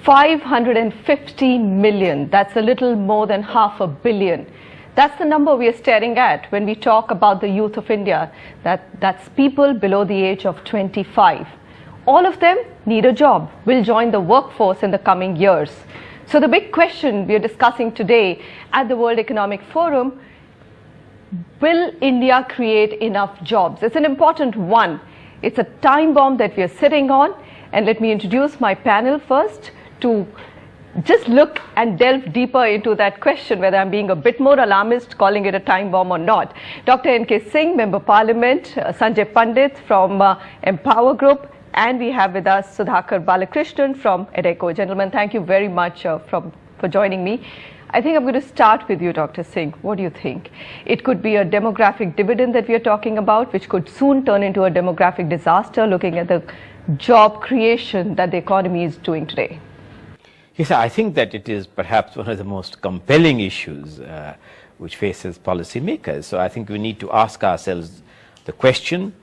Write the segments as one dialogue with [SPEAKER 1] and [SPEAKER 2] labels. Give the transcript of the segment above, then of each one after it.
[SPEAKER 1] 550 million. That's a little more than $500 million. That's the number we are staring at when we talk about the youth of India. That's people below the age of 25. All of them need a job, will join the workforce in the coming years. So the big question we are discussing today at the World Economic Forum, will India create enough jobs? It's an important one. It's a time bomb that we are sitting on. And let me introduce my panel first to just look and delve deeper into that question, whether I'm being a bit more alarmist, calling it a time bomb or not. Dr. N.K. Singh, Member Parliament, Sanjay Pandit from Empower Group, and we have with us Sudhakar Balakrishnan from EDECO. Gentlemen, thank you very much for joining me. I think I'm going to start with you, Dr. Singh. What do you think? It could be a demographic dividend that we are talking about, which could soon turn into a demographic disaster, looking at the job creation that the economy is doing today.
[SPEAKER 2] Yes, I think that it is perhaps one of the most compelling issues which faces policymakers. So I think we need to ask ourselves the question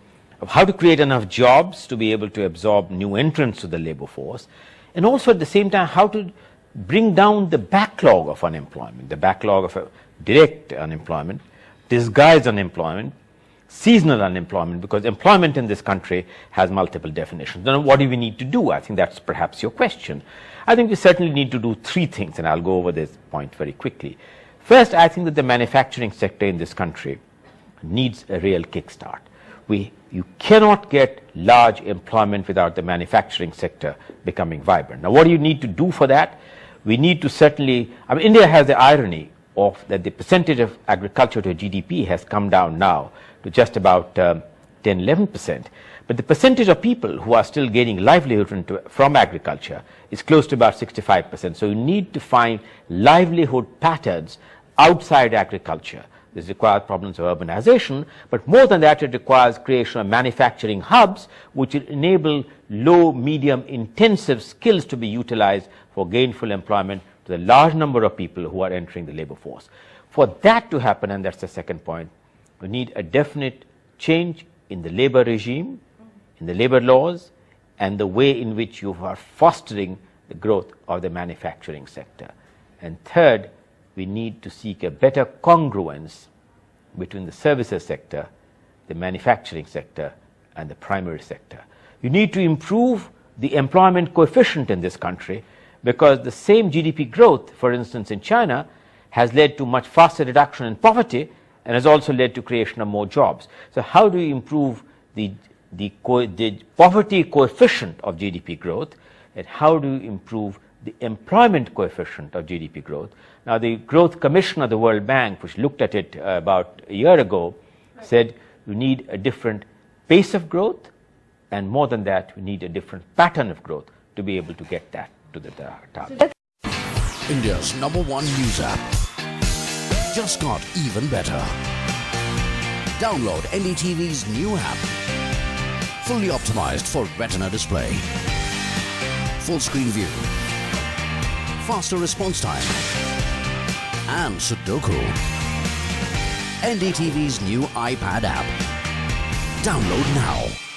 [SPEAKER 2] of how to create enough jobs to be able to absorb new entrants to the labor force, and also at the same time how to bring down the backlog of unemployment, the backlog of direct unemployment, disguised unemployment, seasonal unemployment, because employment in this country has multiple definitions. Then what do we need to do? I think that's perhaps your question. I think we certainly need to do three things, and I'll go over this point very quickly. First, I think that the manufacturing sector in this country needs a real kickstart. You cannot get large employment without the manufacturing sector becoming vibrant. Now, what do you need to do for that? We need to certainly, India has the irony of that the percentage of agriculture to GDP has come down now to just about 10-11%. But the percentage of people who are still gaining livelihood from agriculture is close to about 65%. So you need to find livelihood patterns outside agriculture. This requires problems of urbanization, but more than that, it requires creation of manufacturing hubs which will enable low, medium, intensive skills to be utilized for gainful employment to the large number of people who are entering the labor force. For that to happen, and that's the second point, we need a definite change in the labor regime, in the labor laws, and the way in which you are fostering the growth of the manufacturing sector. And third, we need to seek a better congruence between the services sector, the manufacturing sector, and the primary sector. You need to improve the employment coefficient in this country, because the same GDP growth, for instance, in China, has led to much faster reduction in poverty and has also led to creation of more jobs. So how do you improve the poverty coefficient of GDP growth, and how do you improve the employment coefficient of GDP growth? Now, the Growth Commission of the World Bank, which looked at it about a year ago, said you need a different pace of growth, and more than that, we need a different pattern of growth to be able to get that to the target.
[SPEAKER 3] India's #1 news app just got even better. Download NDTV's new app, fully optimized for retina display, full screen view, faster response time, and Sudoku. NDTV's new iPad app. Download now.